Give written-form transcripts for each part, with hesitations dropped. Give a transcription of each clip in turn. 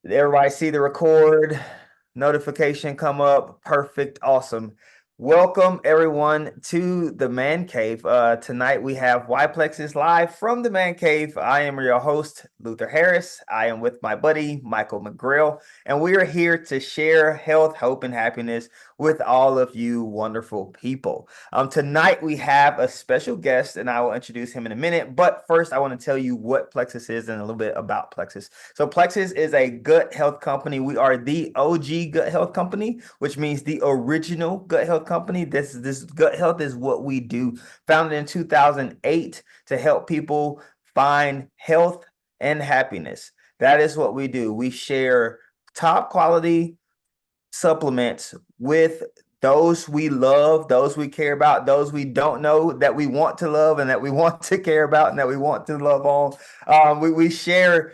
Everybody see the record notification come up. Perfect. Awesome. Welcome everyone to the Man Cave. Tonight we have Plexus live from the Man Cave. I am your host, Luther Harris. I am with my buddy, Michael McGrill, and we are here to share health, hope, and happiness with all of you wonderful people. Tonight we have a special guest, and I will introduce him in a minute. But first, I want to tell you what Plexus is and a little bit about Plexus. So Plexus is a gut health company. We are the OG gut health company, which means the original gut health company. This gut health is what we do. Founded in 2008 to help people find health and happiness. That is what we do. We share top quality supplements with those we love, those we care about, those we don't know that we want to love and that we want to care about and that we want to love on. We share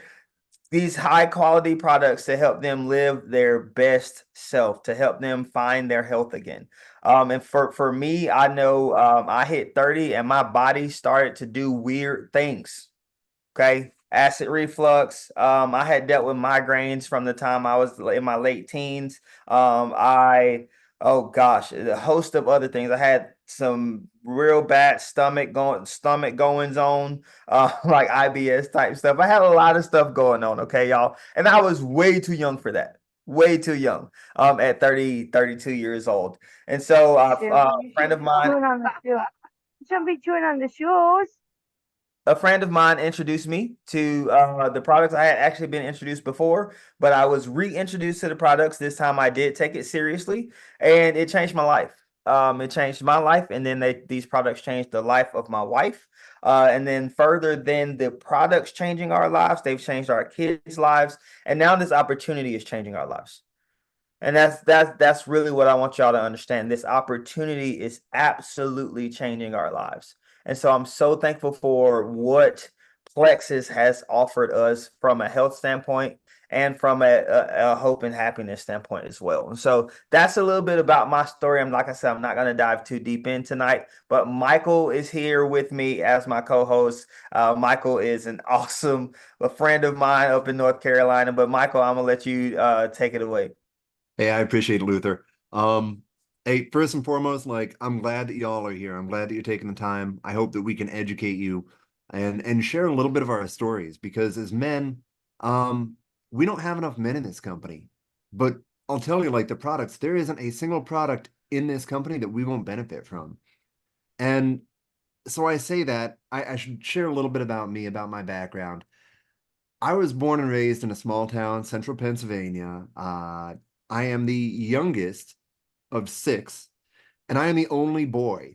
these high quality products to help them live their best self, to help them find their health again. And for me, I know I hit 30 and my body started to do weird things. Okay. Acid reflux. I had dealt with migraines from the time I was in my late teens. Oh gosh, a host of other things. I had some real bad stomach goings on, like IBS type stuff. I had a lot of stuff going on, okay, y'all. And I was way too young for that. Way too young, at 32 years old. And so, You a friend shouldn't of be mine, chewing on the shoes. You shouldn't be chewing on the shoes. introduced me to the products. I had actually been introduced before, but I was reintroduced to the products. This time I did take it seriously, and it changed my life. It changed my life, and then these products changed the life of my wife. And then further than the products changing our lives, they've changed our kids' lives, and now this opportunity is changing our lives. And that's really what I want y'all to understand. This opportunity is absolutely changing our lives. And so I'm so thankful for what Plexus has offered us from a health standpoint and from a hope and happiness standpoint as well. And so that's a little bit about my story. Like I said, I'm not going to dive too deep in tonight, but Michael is here with me as my co-host. Michael is an awesome a friend of mine up in North Carolina. But Michael, I'm going to let you take it away. Hey, I appreciate it, Luther. Hey, first and foremost, like I'm glad that y'all are here. I'm glad that you're taking the time. I hope that we can educate you and share a little bit of our stories because as men, we don't have enough men in this company. But I'll tell you, like the products, there isn't a single product in this company that we won't benefit from. And so I say that I should share a little bit about me, about my background. I was born and raised in a small town, central Pennsylvania. I am the youngest of six, and I am the only boy.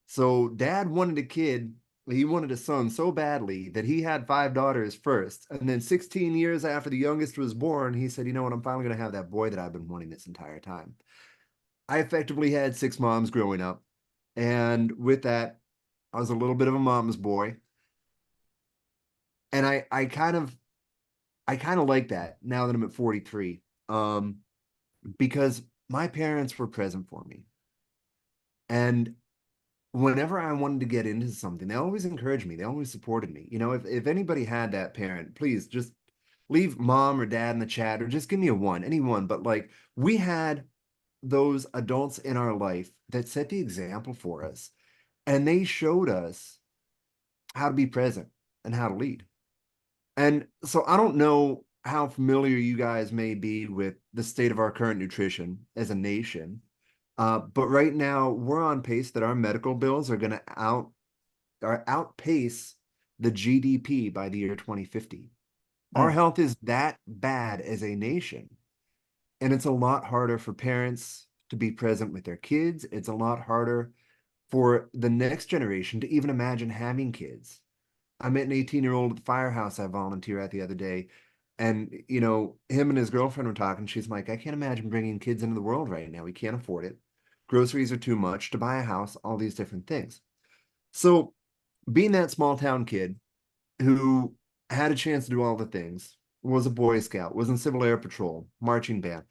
So dad wanted a kid, he wanted a son so badly that he had five daughters first. And then 16 years after the youngest was born, he said, you know what, I'm finally going to have that boy that I've been wanting this entire time. I effectively had six moms growing up. And with that, I was a little bit of a mom's boy. And I kind of like that now that I'm at 43. Because my parents were present for me. And whenever I wanted to get into something, they always encouraged me. They always supported me. You know, if anybody had that parent, please just leave mom or dad in the chat or just give me a one, anyone. But like we had those adults in our life that set the example for us. And they showed us how to be present and how to lead. And so I don't know how familiar you guys may be with the state of our current nutrition as a nation. But right now we're on pace that our medical bills are going to outpace the GDP by the year 2050. Our Mm. health is that bad as a nation. And it's a lot harder for parents to be present with their kids. It's a lot harder for the next generation to even imagine having kids. I met an 18-year-old at the firehouse I volunteer at the other day. And, you know, him and his girlfriend were talking. She's like, I can't imagine bringing kids into the world right now. We can't afford it. Groceries are too much to buy a house, all these different things. So, being that small town kid who had a chance to do all the things, was a Boy Scout, was in Civil Air Patrol, marching band.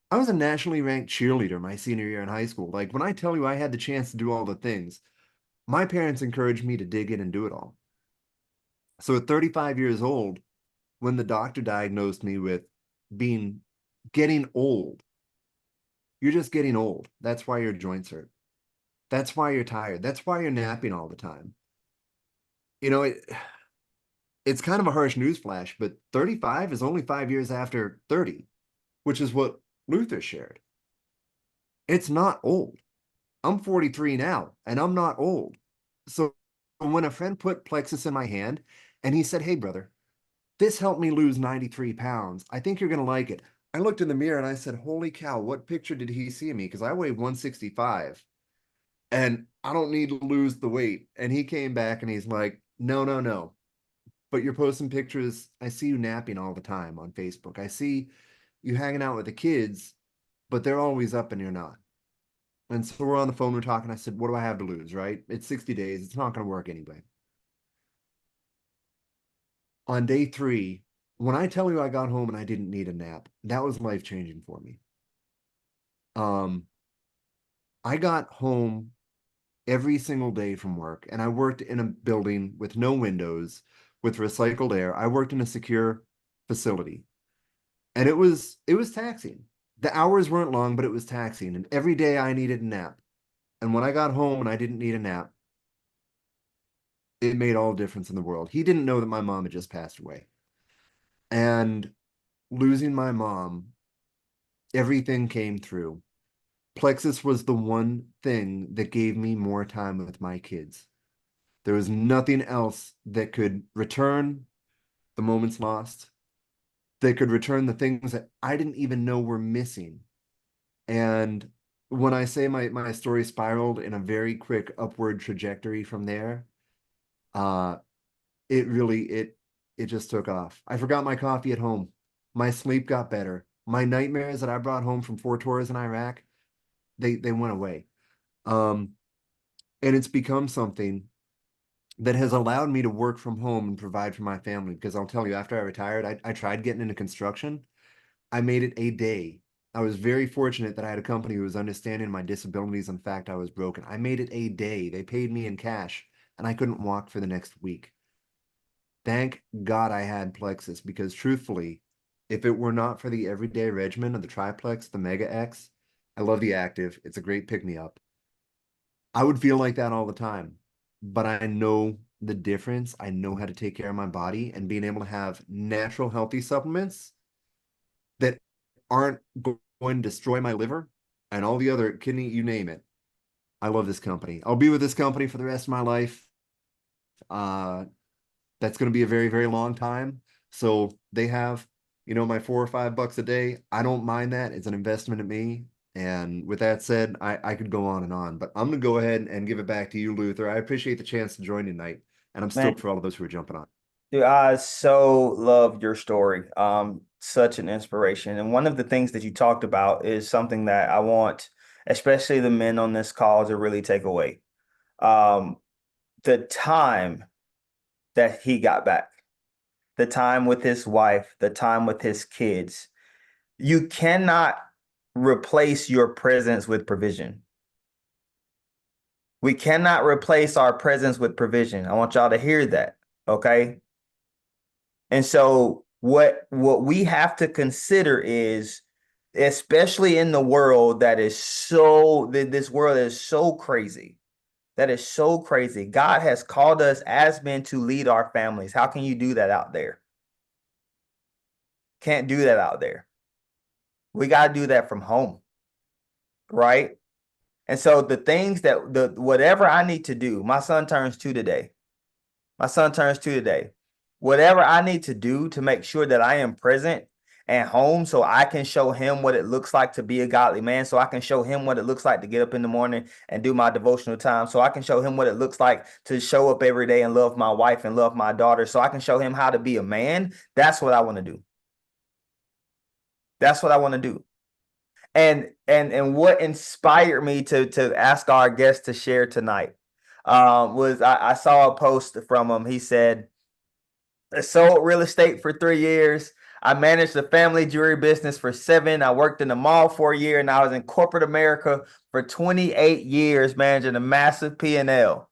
I was a nationally ranked cheerleader my senior year in high school. Like, when I tell you I had the chance to do all the things, my parents encouraged me to dig in and do it all. So at 35 years old, when the doctor diagnosed me with getting old. You're just getting old. That's why your joints hurt. That's why you're tired. That's why you're napping all the time. You know, it's kind of a harsh newsflash, but 35 is only 5 years after 30, which is what Luther shared. It's not old. I'm 43 now, and I'm not old. So when a friend put Plexus in my hand and he said, "Hey, brother, this helped me lose 93 pounds. I think you're going to like it." I looked in the mirror and I said, "Holy cow, what picture did he see of me?" Because I weigh 165 and I don't need to lose the weight. And he came back and he's like, "No, no, no. But you're posting pictures. I see you napping all the time on Facebook. I see you hanging out with the kids, but they're always up and you're not." And so we're on the phone, we're talking. I said, "What do I have to lose, right? It's 60 days. It's not going to work anyway." On day 3, when I tell you I got home and I didn't need a nap, that was life-changing for me. I got home every single day from work, and I worked in a building with no windows, with recycled air. I worked in a secure facility, and it was taxing. The hours weren't long, but it was taxing, and every day I needed a nap. And when I got home and I didn't need a nap, it made all the difference in the world. He didn't know that my mom had just passed away. And losing my mom, everything came through. Plexus was the one thing that gave me more time with my kids. There was nothing else that could return the moments lost, that could return the things that I didn't even know were missing. And when I say my story spiraled in a very quick upward trajectory from there, uh, it just took off. I forgot my coffee at home. My sleep got better. My nightmares that I brought home from 4 tours in Iraq, they went away. And it's become something that has allowed me to work from home and provide for my family. Because I'll tell you, after I retired, I tried getting into construction. I made it a day. I was very fortunate that I had a company who was understanding my disabilities and the fact I was broken. I made it a day. They paid me in cash, and I couldn't walk for the next week. Thank God I had Plexus, because truthfully, if it were not for the everyday regimen of the Triplex, the Mega X, I love the Active. It's a great pick-me-up. I would feel like that all the time. But I know the difference. I know how to take care of my body, and being able to have natural, healthy supplements that aren't going to destroy my liver and all the other kidney, you name it. I love this company. I'll be with this company for the rest of my life. That's going to be a very, very long time. So they have, my $4 or $5 a day. I don't mind that. It's an investment in me. And with that said, I could go on and on, but I'm going to go ahead and give it back to you, Luther. I appreciate the chance to join tonight, and I'm Man, stoked for all of those who are jumping on. dude, I so love your story. Such an inspiration. And one of the things that you talked about is something that I want, especially the men on this call, to really take away. Um, the time that he got back, the time with his wife, the time with his kids. You cannot replace your presence with provision. We cannot replace our presence with provision. I want y'all to hear that. Okay. And so what we have to consider is, especially in the world that is this world is so crazy. That is so crazy. God has called us as men to lead our families. How can you do that out there? Can't do that out there. We got to do that from home. Right? And so the things that whatever I need to do, my son turns 2 today. My son turns 2 today. Whatever I need to do to make sure that I am present at home, so I can show him what it looks like to be a godly man, so I can show him what it looks like to get up in the morning and do my devotional time, so I can show him what it looks like to show up every day and love my wife and love my daughter, so I can show him how to be a man. That's what I want to do. That's what I want to do. And what inspired me to ask our guest to share tonight was I saw a post from him. He said, "I sold real estate for 3 years. I managed a family jewelry business for 7. I worked in the mall for a year, and I was in corporate America for 28 years, managing a massive P&L."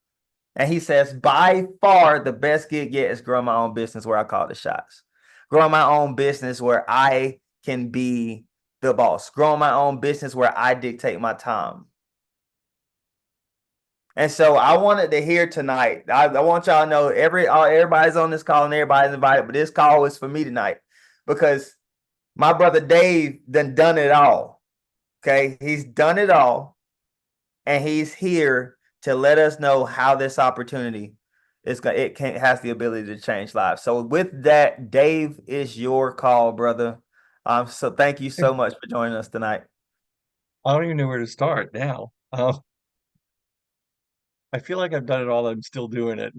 And he says, by far the best gig yet is growing my own business where I call the shots. Growing my own business where I can be the boss, growing my own business where I dictate my time. And so I wanted to hear tonight. I want y'all to know everybody's on this call and everybody's invited, but this call is for me tonight because my brother Dave done it all. Okay, he's done it all, and he's here to let us know how this opportunity has the ability to change lives. So with that, Dave, is your call, brother. So thank you so much for joining us tonight. I don't even know where to start now. I feel like I've done it all. I'm still doing it.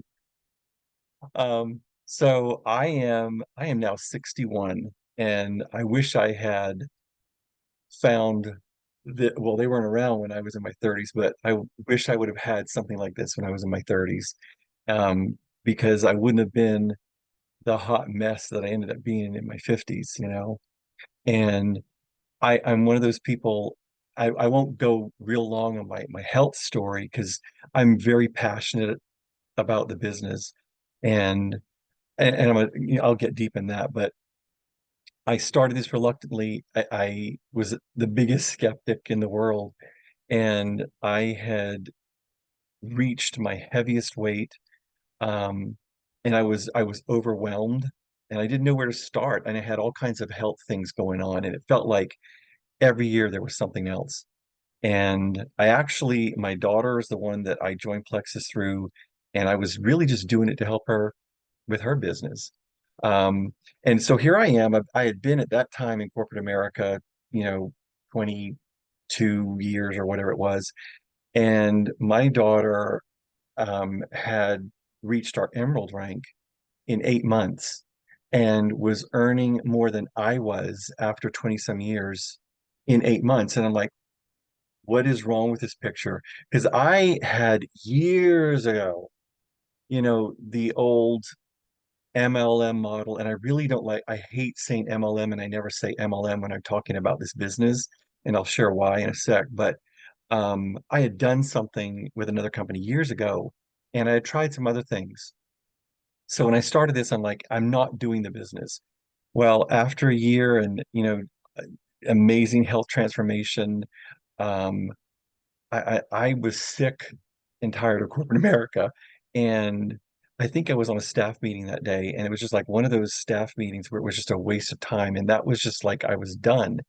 So I am now 61, and I wish I had found that. Well, they weren't around when I was in my 30s, but I wish I would have had something like this when I was in my 30s, because I wouldn't have been the hot mess that I ended up being in my 50s, And I'm one of those people. I won't go real long on my health story because I'm very passionate about the business, and I'll get deep in that. But I started this reluctantly. I was the biggest skeptic in the world, and I had reached my heaviest weight, um, and I was overwhelmed, and I didn't know where to start, and I had all kinds of health things going on, and it felt like every year there was something else. And my daughter is the one that I joined Plexus through, and I was really just doing it to help her with her business. Um, and so here I am. I had been at that time in corporate America, 22 years or whatever it was. And my daughter had reached our emerald rank in 8 months and was earning more than I was after 20 some years in 8 months. And I'm like, what is wrong with this picture? Because I had years ago, the old MLM model, and I really don't I hate saying MLM, and I never say MLM when I'm talking about this business, and I'll share why in a sec. But I had done something with another company years ago, and I had tried some other things. So when I started this, I'm like, I'm not doing the business. Well, after a year and, amazing health transformation, um, I was sick and tired of corporate America. And I think I was on a staff meeting that day, and it was just like one of those staff meetings where it was just a waste of time. And that was just like I was done.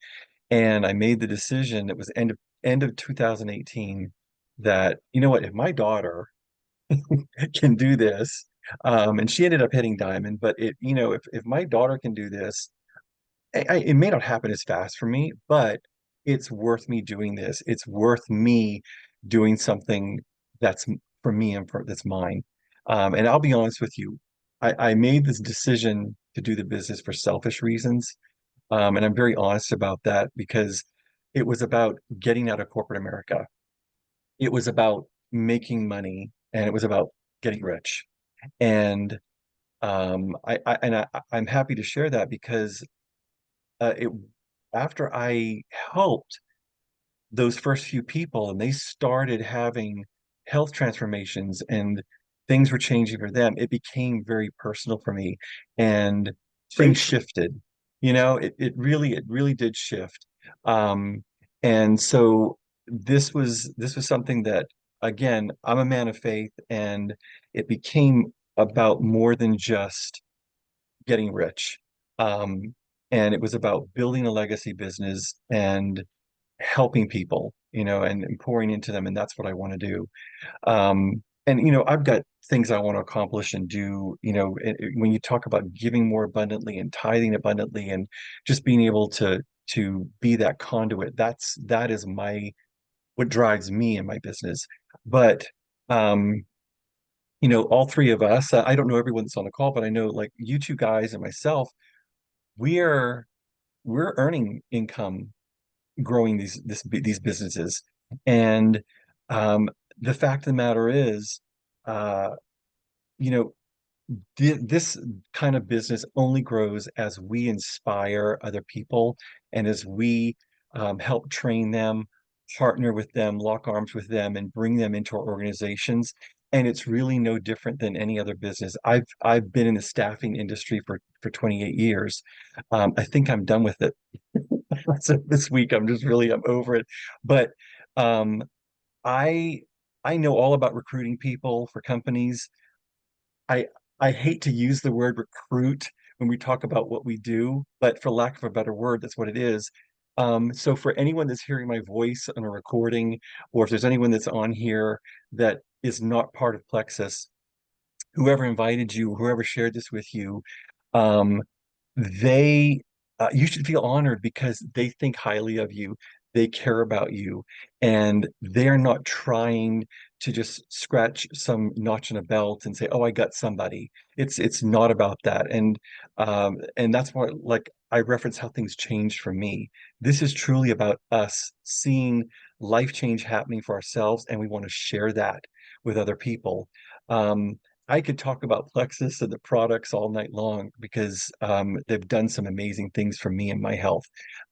And I made the decision, it was end of 2018, that, you know what, if my daughter can do this, and she ended up hitting diamond, but if my daughter can do this, it may not happen as fast for me, but it's worth me doing this. It's worth me doing something that's for me and that's mine. And I'll be honest with you, I made this decision to do the business for selfish reasons. And I'm very honest about that because it was about getting out of corporate America. It was about making money, and it was about getting rich. And I'm happy to share that because it after I helped those first few people and they started having health transformations and things were changing for them, it became very personal for me, and things Preach. shifted. It really did shift. Um, and so this was something that, again, I'm a man of faith, and it became about more than just getting rich. Um, and it was about building a legacy business and helping people, and pouring into them. And that's what I want to do. And I've got things I want to accomplish and do, when you talk about giving more abundantly and tithing abundantly and just being able to be that conduit, that is what drives me in my business. But all three of us, I don't know everyone that's on the call, but I know, like, you two guys and myself, we're we're earning income growing these businesses. And um, the fact of the matter is, uh, you know, this kind of business only grows as we inspire other people and as we help train them, partner with them, lock arms with them, and bring them into our organizations. And it's really no different than any other business. I've been in the staffing industry for 28 years. I think I'm done with it. So this week I'm over it. But um, I I know all about recruiting people for companies. I I hate to use the word recruit when we talk about what we do, but for lack of a better word, that's what it is. So for anyone that's hearing my voice on a recording, or if there's anyone that's on here that is not part of Plexus, whoever invited you, whoever shared this with you, um, they you should feel honored because they think highly of you. They care about you, and they're not trying to just scratch some notch in a belt and say, "Oh, I got somebody." It's not about that, and that's why, like I reference how things changed for me. This is truly about us seeing life change happening for ourselves, and we want to share that with other people. Um, I could talk about Plexus and the products all night long because they've done some amazing things for me and my health.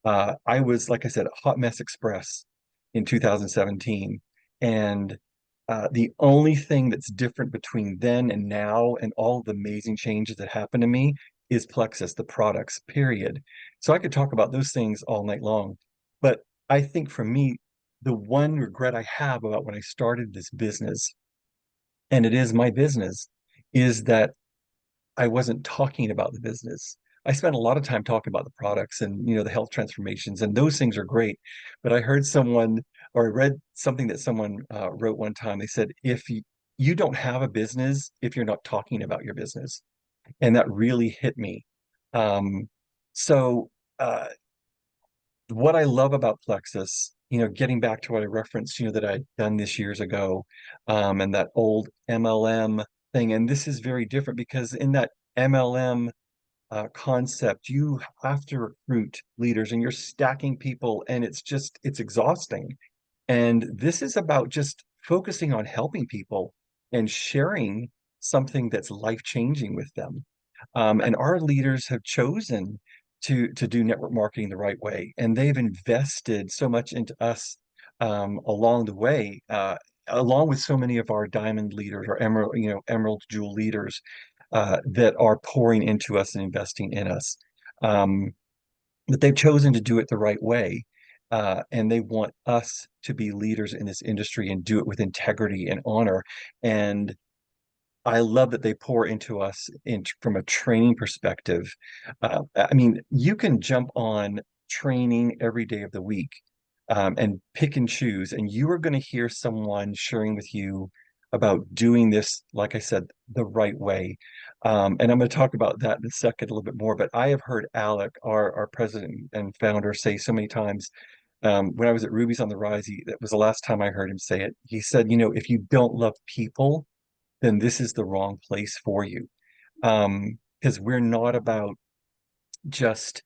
I was, like I said, a hot mess express in 2017. And the only thing that's different between then and now and all the amazing changes that happened to me is Plexus, the products, period. So I could talk about those things all night long. But I think for me, the one regret I have about when I started this business, and it is my business, is that I wasn't talking about the business. I spent a lot of time talking about the products and the health transformations, and those things are great. But I heard someone, or I read something that someone wrote one time. They said, if you don't have a business if you're not talking about your business, and that really hit me. Um, so uh, what I love about Plexus, getting back to what I referenced, that I'd done this years ago, and that old MLM thing. And this is very different because in that MLM concept, you have to recruit leaders and you're stacking people, and it's exhausting. And this is about just focusing on helping people and sharing something that's life-changing with them. And our leaders have chosen to do network marketing the right way, and they've invested so much into us along the way, along with so many of our diamond leaders or emerald jewel leaders that are pouring into us and investing in us. Um, but they've chosen to do it the right way. And they want us to be leaders in this industry and do it with integrity and honor. And I love that they pour into us from a training perspective. I mean, you can jump on training every day of the week, and pick and choose, and you are going to hear someone sharing with you about doing this, like I said, the right way. And I'm going to talk about that in a second a little bit more. But I have heard Alec, our president and founder, say so many times, when I was at Ruby's on the Rise, that was the last time I heard him say it. He said, if you don't love people, then this is the wrong place for you. Because we're not about just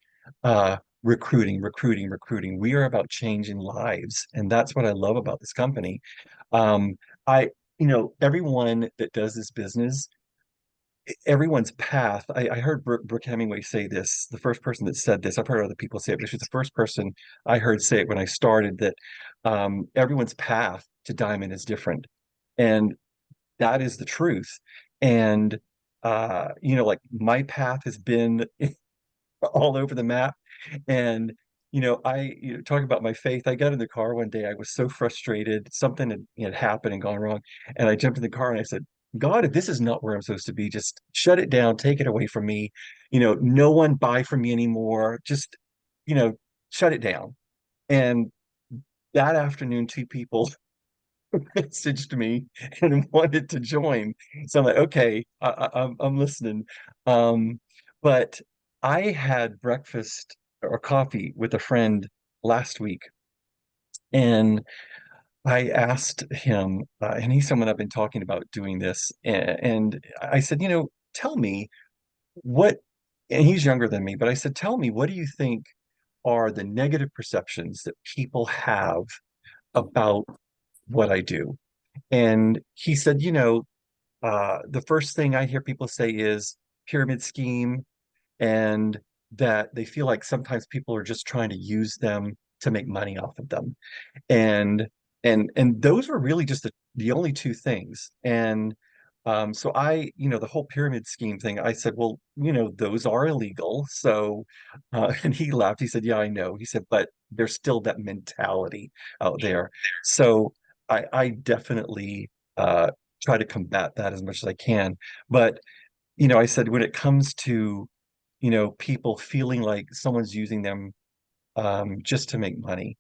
recruiting. We are about changing lives, and that's what I love about this company. Um, everyone that does this business, everyone's path. I heard Brooke Hemingway say this, the first person that said this. I've heard other people say it, but she's the first person I heard say it when I started, that everyone's path to diamond is different. And that is the truth. And like my path has been all over the map. And talk about my faith. I got in the car one day. I was so frustrated. Something had happened and gone wrong. And I jumped in the car and I said, God, if this is not where I'm supposed to be, just shut it down, take it away from me. No one buy from me anymore. Just, you know, shut it down. And that afternoon, two people messaged me and wanted to join. So I'm like, okay, I'm listening. Um, but I had breakfast or coffee with a friend last week, and I asked him, and he's someone I've been talking about doing this, and I said, tell me what, and he's younger than me, but I said, tell me, what do you think are the negative perceptions that people have about what I do? And he said, the first thing I hear people say is pyramid scheme, and that they feel like sometimes people are just trying to use them to make money off of them. And And those were really just the only two things. And so the whole pyramid scheme thing, I said, well, those are illegal. So, and he laughed. He said, yeah, I know. He said, but there's still that mentality out there. So I definitely try to combat that as much as I can. But, I said, when it comes to, people feeling like someone's using them just to make money.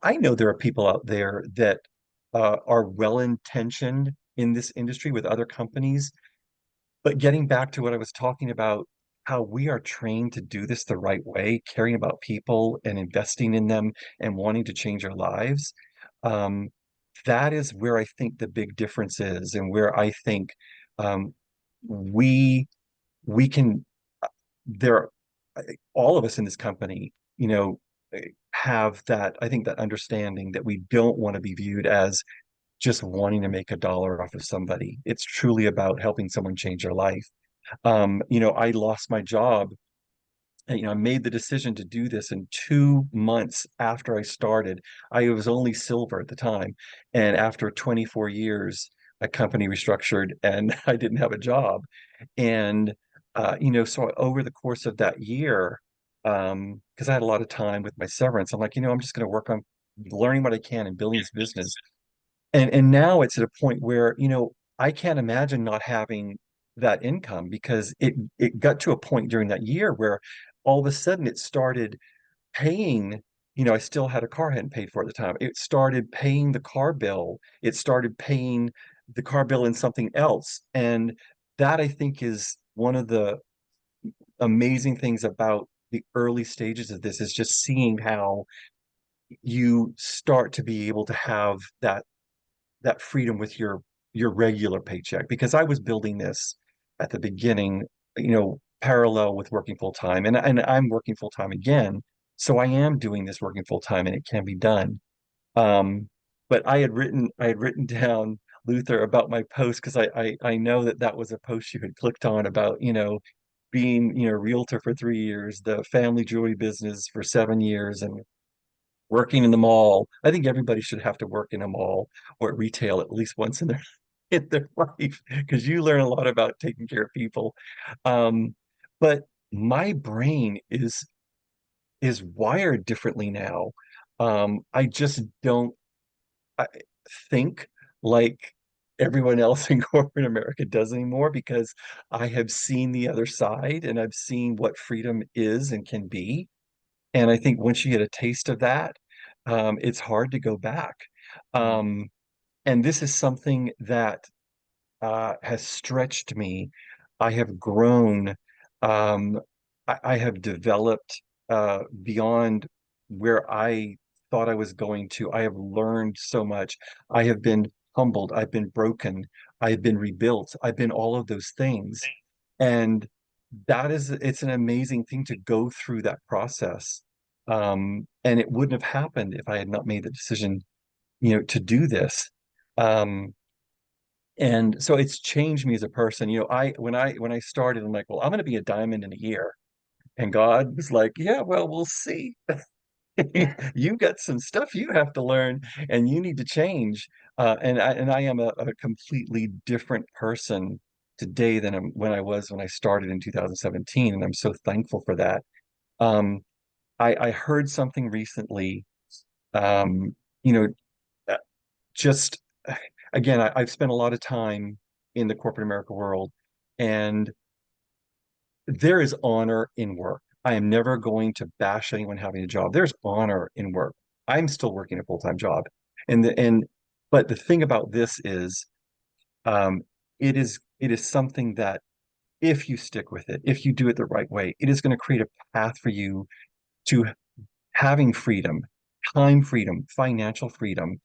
I know there are people out there that are well-intentioned in this industry with other companies, but getting back to what I was talking about, how we are trained to do this the right way, caring about people and investing in them and wanting to change their lives, um, that is where I think the big difference is, and where I think um, we we can there all of us in this company, have that, I think, that understanding that we don't want to be viewed as just wanting to make a dollar off of somebody. It's truly about helping someone change their life. I lost my job. And, I made the decision to do this in 2 months after I started. I was only silver at the time. And after 24 years, a company restructured and I didn't have a job. And, so over the course of that year, because I had a lot of time with my severance, I'm like, I'm just going to work on learning what I can and building this business. And now it's at a point where, I can't imagine not having that income, because it got to a point during that year where all of a sudden it started paying, I still had a car I hadn't paid for at the time. It started paying the car bill. It started paying the car bill in something else. And that, I think, is one of the amazing things about the early stages of this, is just seeing how you start to be able to have that freedom with your regular paycheck. Because I was building this at the beginning, parallel with working full time, and I'm working full time again. So I am doing this working full time, and it can be done. Um, but I had written down, Luther, about my post, because I know that was a post you had clicked on about, being, realtor for 3 years, the family jewelry business for 7 years, and working in the mall. I think everybody should have to work in a mall or at retail at least once in their in their life, because you learn a lot about taking care of people. Um, but my brain is wired differently now. I just don't think like everyone else in corporate America does anymore, because I have seen the other side and I've seen what freedom is and can be. And I think once you get a taste of that, it's hard to go back. Mm. Um, and this is something that has stretched me. I have grown. I have developed beyond where I thought I was going to. I have learned so much. I have been humbled. I've been broken. I've been rebuilt. I've been all of those things. And it's an amazing thing to go through that process. And it wouldn't have happened if I had not made the decision, to do this. Um, and so it's changed me as a person. When I started, I'm like, well, I'm going to be a diamond in a year. And God was like, yeah, well, we'll see. You've got some stuff you have to learn, and you need to change. And I am a completely different person today than when I was when I started in 2017, and I'm so thankful for that. Um, I heard something recently. Um, you know, uh, just again, I've spent a lot of time in the corporate America world, and there is honor in work. I am never going to bash anyone having a job. There's honor in work. I'm still working a full-time job. But the thing about this is, um, it is something that, if you stick with it, if you do it the right way, it is going to create a path for you to having freedom, time freedom, financial freedom,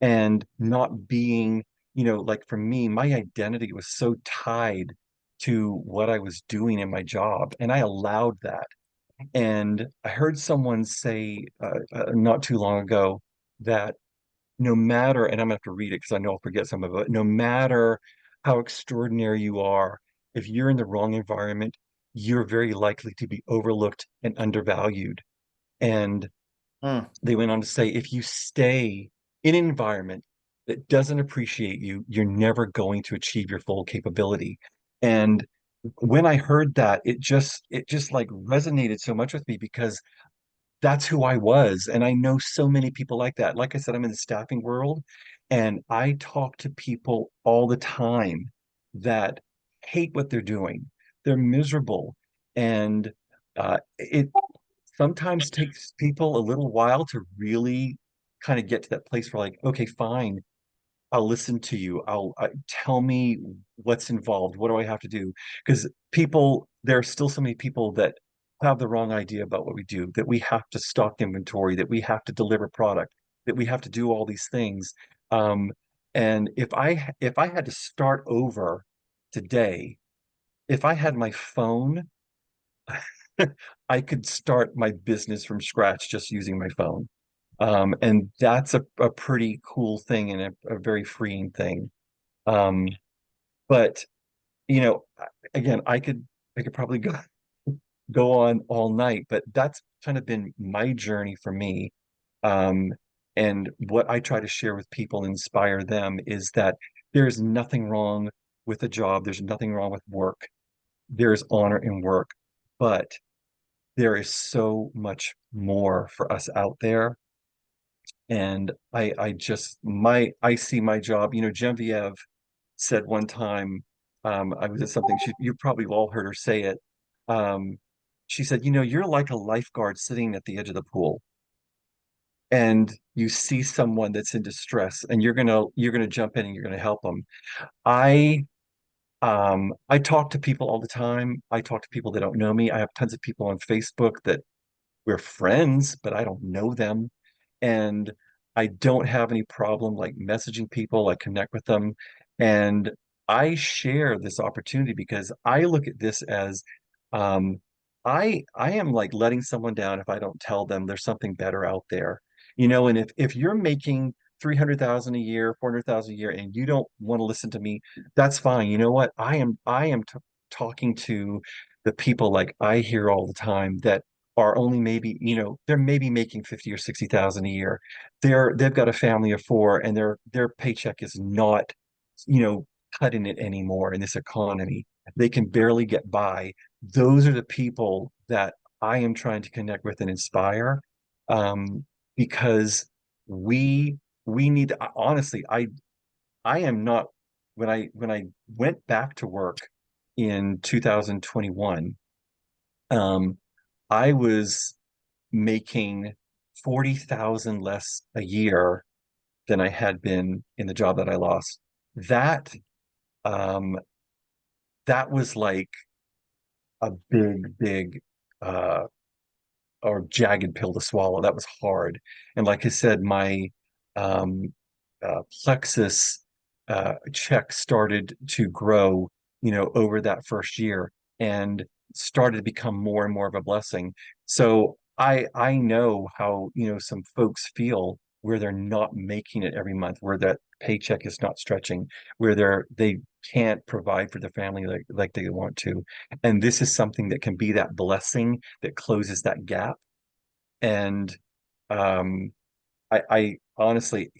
and not being, like for me, my identity was so tied to what I was doing in my job, and I allowed that. And I heard someone say not too long ago that no matter, and I'm gonna have to read it because I know I'll forget some of it, no matter how extraordinary you are, if you're in the wrong environment, you're very likely to be overlooked and undervalued. And Mm. they went on to say, if you stay in an environment that doesn't appreciate you, you're never going to achieve your full capability. And when I heard that, it just like resonated so much with me because that's who I was. And I know so many people like that. Like I said, I'm in the staffing world and I talk to people all the time that hate what they're doing. They're miserable. And it sometimes takes people a little while to really kind of get to that place where, like, okay, fine, I'll listen to you. Tell me what's involved. What do I have to do? Because there are still so many people that have the wrong idea about what we do, that we have to stock inventory, that we have to deliver product, that we have to do all these things. Um, and if I had to start over today, if I had my phone, I could start my business from scratch just using my phone. And that's a pretty cool thing and a very freeing thing. Um, but you know, again, I could probably go on all night, but that's kind of been my journey for me. Um, and what I try to share with people, inspire them, is that there's nothing wrong with a job. There's nothing wrong with work. There's honor in work, but there is so much more for us out there. And I see my job, Genevieve said one time, I was at something, you probably all heard her say it. Um, she said, you're like a lifeguard sitting at the edge of the pool and you see someone that's in distress and you're gonna jump in and you're gonna help them. I I talk to people all the time. I talk to people that don't know me. I have tons of people on Facebook that we're friends, but I don't know them. And I don't have any problem like messaging people, I connect with them. And I share this opportunity because I look at this as um, I am like letting someone down if I don't tell them there's something better out there. And if you're making 300,000 a year, 400,000 a year, and you don't want to listen to me, that's fine. You know what? I am talking to the people like I hear all the time that are only maybe, they're maybe making 50 or 60,000 a year. They've got a family of four and their paycheck is not, you know, cutting it anymore in this economy. They can barely get by. Those are the people that I am trying to connect with and inspire. Because we we need honestly, I am not when I went back to work in 2021, um, I was making 40,000 less a year than I had been in the job that I lost. That um that was like a big uh or jagged pill to swallow. That was hard. And like I said, my um Plexus check started to grow, over that first year and started to become more and more of a blessing. So I know how, some folks feel where they're not making it every month, where that paycheck is not stretching, where they can't provide for the family like they want to. And this is something that can be that blessing that closes that gap. And um I honestly,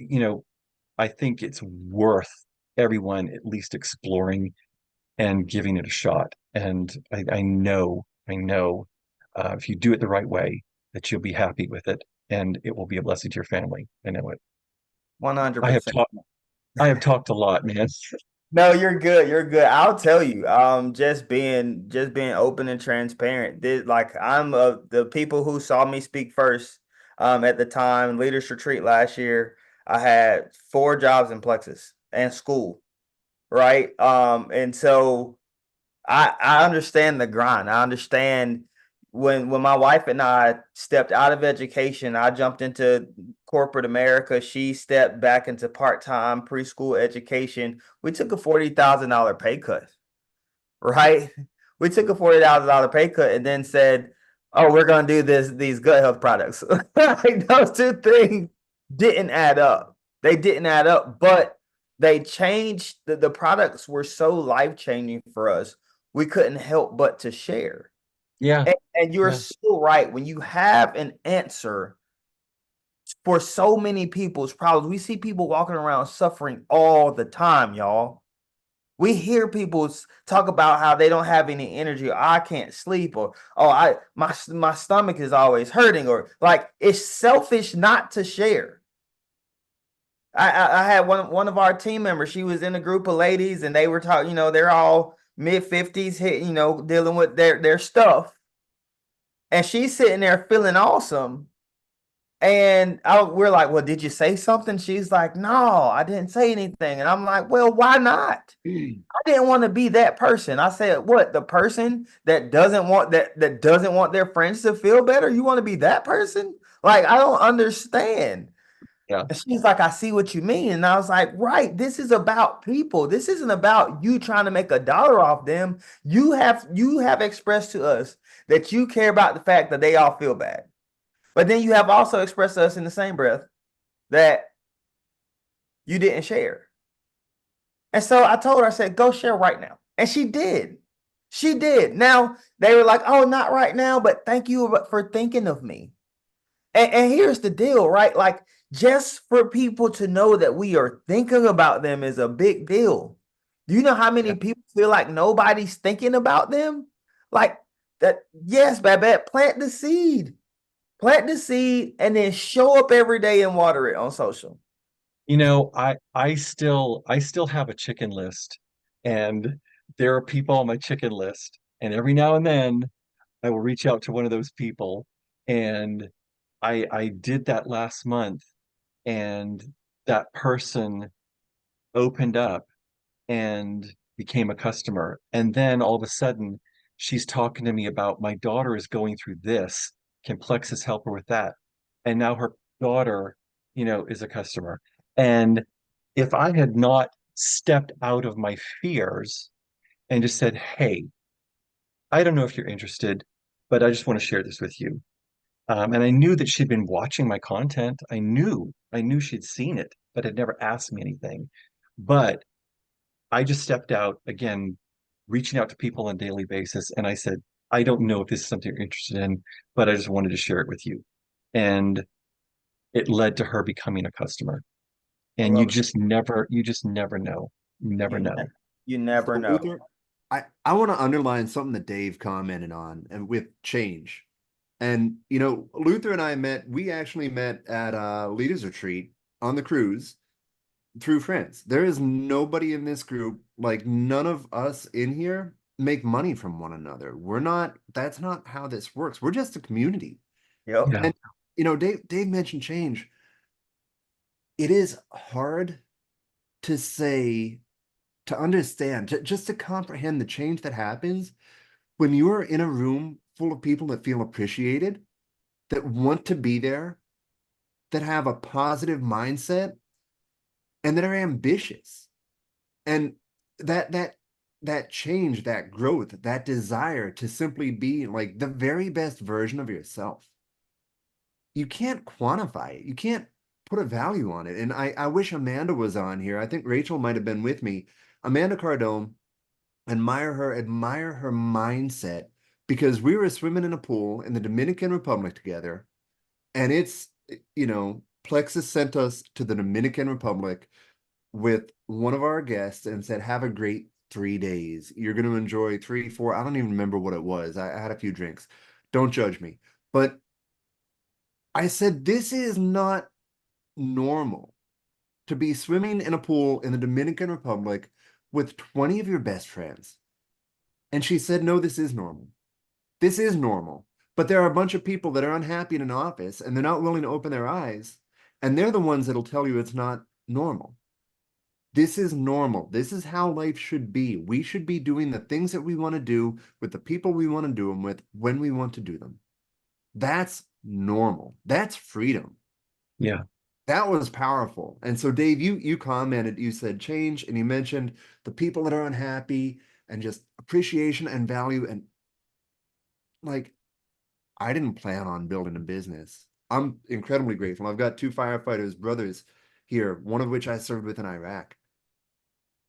I think it's worth everyone at least exploring and giving it a shot. And I know, if you do it the right way, that you'll be happy with it and it will be a blessing to your family. I know it. I have 100%. talked, I have talked a lot, man. No, you're good. You're good. I'll tell you. Just being open and transparent. Like I'm the people who saw me speak first. At the time, Leaders Retreat last year, I had 4 jobs in Plexus and school, right? And so I understand the grind. I understand when my wife and I stepped out of education, I jumped into corporate America. She stepped back into part-time preschool education. We took a $40,000 pay cut, right? We took a $40,000 pay cut and then said, "Oh, we're gonna do these gut health products." Like those two things didn't add up. They didn't add up, but they changed the products were so life-changing for us. We couldn't help but to share. Yeah, And you're yeah, so right. When you have an answer for so many people's problems. We see people walking around suffering all the time, y'all. We hear people talk about how they don't have any energy, or I can't sleep, or my stomach is always hurting, or like it's selfish not to share. I had one of our team members. She was in a group of ladies, and they were talking. They're all mid-50s, dealing with their stuff, and she's sitting there feeling awesome. And we're like, well, did you say something? She's like, no, I didn't say anything. And I'm like, well, why not? I didn't want to be that person. I said, what, the person that doesn't want that doesn't want their friends to feel better? You want to be that person? Like, I don't understand. Yeah. And she's like, I see what you mean. And I was like, right, this is about people. This isn't about you trying to make $1 off them. You have expressed to us that you care about the fact that they all feel bad. But then you have also expressed to us in the same breath that you didn't share. And so I told her, I said, go share right now. And she did. She did. Now they were like, oh, not right now, but thank you for thinking of me. And here's the deal, right? Like, just for people to know that we are thinking about them is a big deal. Do you know how many people feel like nobody's thinking about them? Like that, yes, Babette, plant the seed. Plant the seed and then show up every day and water it on social. I still have a chicken list, and there are people on my chicken list, and every now and then I will reach out to one of those people, and I did that last month, and that person opened up and became a customer. And then all of a sudden, she's talking to me about my daughter is going through this. Can Plexus help her with that? And now her daughter, is a customer. And if I had not stepped out of my fears and just said, hey, I don't know if you're interested, but I just want to share this with you. And I knew that she'd been watching my content. I knew she'd seen it, but had never asked me anything. But I just stepped out again, reaching out to people on a daily basis. And I said, I don't know if this is something you're interested in, but I just wanted to share it with you. And it led to her becoming a customer. And you just never know. You never You, know. you never So, know. Luther, I want to underline something that Dave commented on and with change. And Luther and I we actually met at a leaders retreat on the cruise through friends. There is nobody in this group, like none of us in here make money from one another. That's not how this works. We're just a community. Yep. Yeah. And Dave mentioned change. It is hard to say, to understand, just to comprehend the change that happens when you are in a room full of people that feel appreciated, that want to be there, that have a positive mindset, and that are ambitious. And that change, that growth, that desire to simply be like the very best version of yourself. You can't quantify it. You can't put a value on it. And I wish Amanda was on here. I think Rachel might have been with me. Amanda Cardone, admire her mindset, because we were swimming in a pool in the Dominican Republic together. And Plexus sent us to the Dominican Republic with one of our guests and said, have a great 3 days. You're going to enjoy 3, 4. I don't even remember what it was. I had a few drinks. Don't judge me. But I said, this is not normal to be swimming in a pool in the Dominican Republic with 20 of your best friends. And she said, no, this is normal. This is normal. But there are a bunch of people that are unhappy in an office and they're not willing to open their eyes. And they're the ones that'll tell you it's not normal. This is normal. This is how life should be. We should be doing the things that we want to do with the people we want to do them with when we want to do them. That's normal. That's freedom. Yeah. That was powerful. And so, Dave, you commented, you said change, and you mentioned the people that are unhappy and just appreciation and value. And like, I didn't plan on building a business. I'm incredibly grateful. I've got 2 firefighters, brothers here, one of which I served with in Iraq.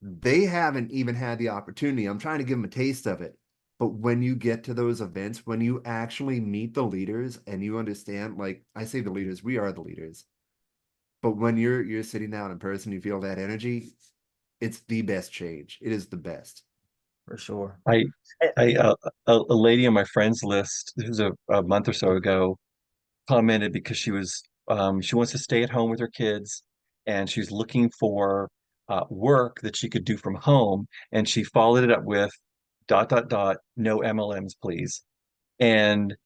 They haven't even had the opportunity. I'm trying to give them a taste of it. But when you get to those events, when you actually meet the leaders and you understand, like I say, the leaders, we are the leaders. But when you're sitting down in person, you feel that energy. It's the best change. It is the best. For sure. I Eh, I a lady on my friends list, this was a month or so ago, commented because she wants to stay at home with her kids, and she's looking for work that she could do from home, and she followed it up with dot dot dot no MLMs please. And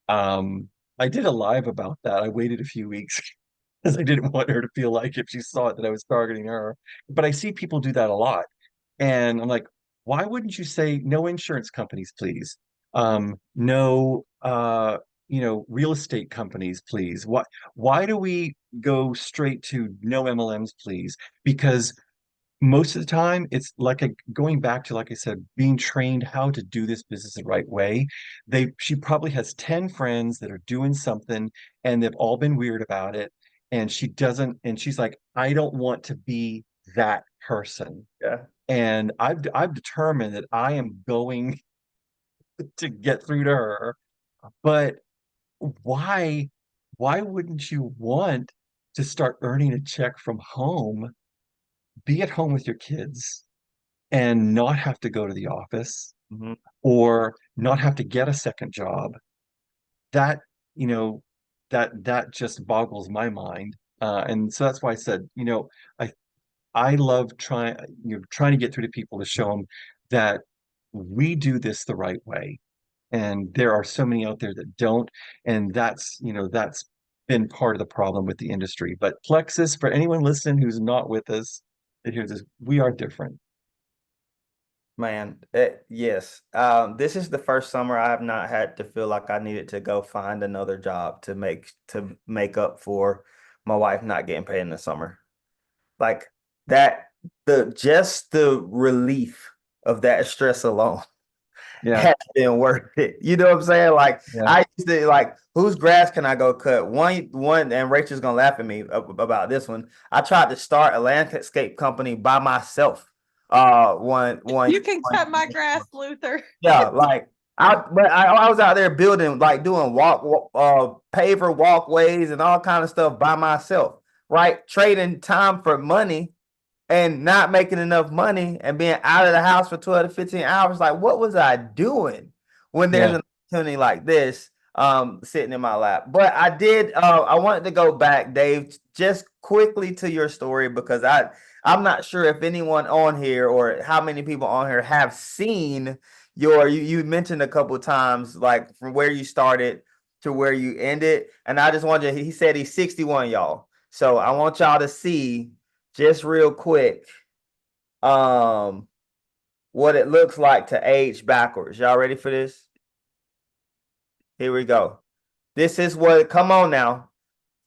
I did a live about that. I waited a few weeks because I didn't want her to feel like if she saw it that I was targeting her. But I see people do that a lot. And I'm like, why wouldn't you say no insurance companies, please? No real estate companies, please. Why do we go straight to no MLMs, please? Because most of the time it's like going back to, like I said, being trained how to do this business the right way. She probably has 10 friends that are doing something and they've all been weird about it, and she's like, I don't want to be that person. Yeah. And I've determined that I am going to get through to her. But why why wouldn't you want to start earning a check from home, be at home with your kids, and not have to go to the office Mhm. or not have to get a second job? That, you know, that just boggles my mind. And so that's why I said, I I love trying to get through to people to show them that we do this the right way. And there are so many out there that don't. And that's been part of the problem with the industry. But Plexus, for anyone listening who's not with us, that hears this, we are different. Man, yes. This is the first summer I have not had to feel like I needed to go find another job to make up for my wife not getting paid in the summer. Like that, the relief of that stress alone Yeah, has been worth it. You know what I'm saying? Like yeah, I used to like, whose grass can I go cut? One, and Rachel's gonna laugh at me about this one. I tried to start a landscape company by myself. You can cut my grass, Luther. Yeah, like I was out there building, like doing paver walkways and all kind of stuff by myself, right? Trading time for money and not making enough money and being out of the house for 12 to 15 hours. Like, what was I doing when there's yeah. an opportunity like this sitting in my lap? But I wanted to go back, Dave, just quickly to your story because I'm not sure if anyone on here or how many people on here have seen you mentioned a couple of times, like from where you started to where you ended. And I just wanted he said he's 61, y'all. So I want y'all to see just real quick what it looks like to age backwards. Y'all ready for this? Here we go. This is what, come on now.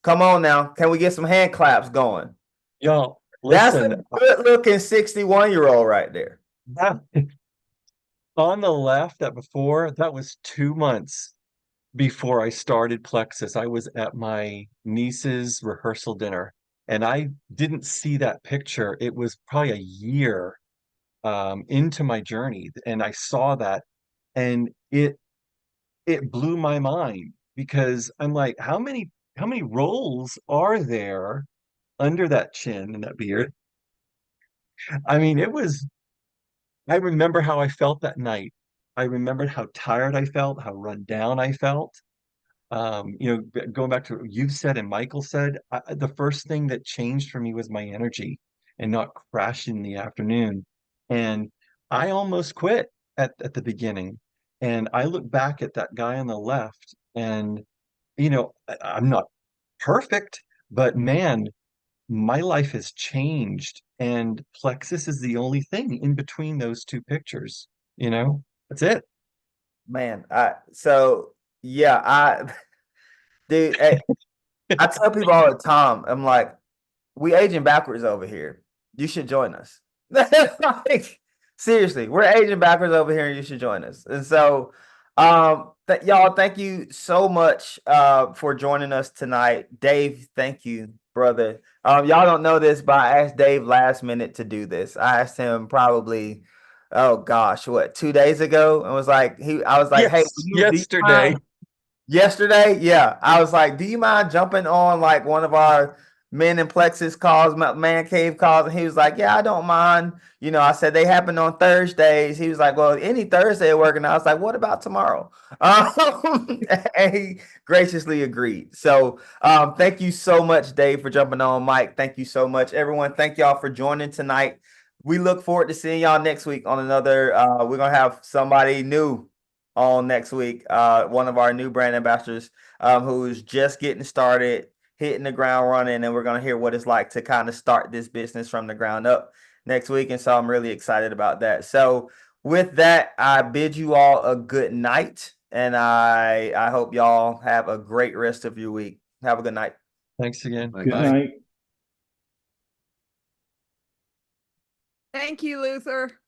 Come on now. Can we get some hand claps going? Y'all, That's listen, a good looking 61-year-old right there. that, on the left, that was 2 months before I started Plexus. I was at my niece's rehearsal dinner, and I didn't see that picture. It was probably a year into my journey, and I saw that, and it blew my mind because I'm like, how many rolls are there under that chin and that beard? I mean, I remember how I felt that night. I remembered how tired I felt, how run down I felt. Going back to what you've said and Michael said, the first thing that changed for me was my energy and not crashing in the afternoon. And I almost quit at the beginning. And I look back at that guy on the left, and I'm not perfect, but man, my life has changed. And Plexus is the only thing in between those two pictures. That's it. Man, so yeah, dude, I tell people all the time, I'm like, we aging backwards over here. You should join us. Like, seriously, we're aging backwards over here, and you should join us. And so, y'all, thank you so much for joining us tonight. Dave, thank you, brother. Y'all don't know this, but I asked Dave last minute to do this. I asked him probably, oh gosh, what, 2 days ago, and I was like, hey, Yes, do you yesterday. mind? Yesterday, yeah. I was like, do you mind jumping on like one of our Men in Plexus calls, Man Cave calls, and he was like, "Yeah, I don't mind." You know, I said they happen on Thursdays. He was like, "Well, any Thursday working." I was like, "What about tomorrow?" And he graciously agreed. So, thank you so much, Dave, for jumping on. Mike, thank you so much, everyone. Thank y'all for joining tonight. We look forward to seeing y'all next week on another. We're gonna have somebody new on next week. One of our new brand ambassadors, who's just getting started, hitting the ground running, and we're going to hear what it's like to kind of start this business from the ground up next week. And so I'm really excited about that. So with that, I bid you all a good night, and I hope y'all have a great rest of your week. Have a good night. Thanks again. Bye. Good night. Thank you, Luther.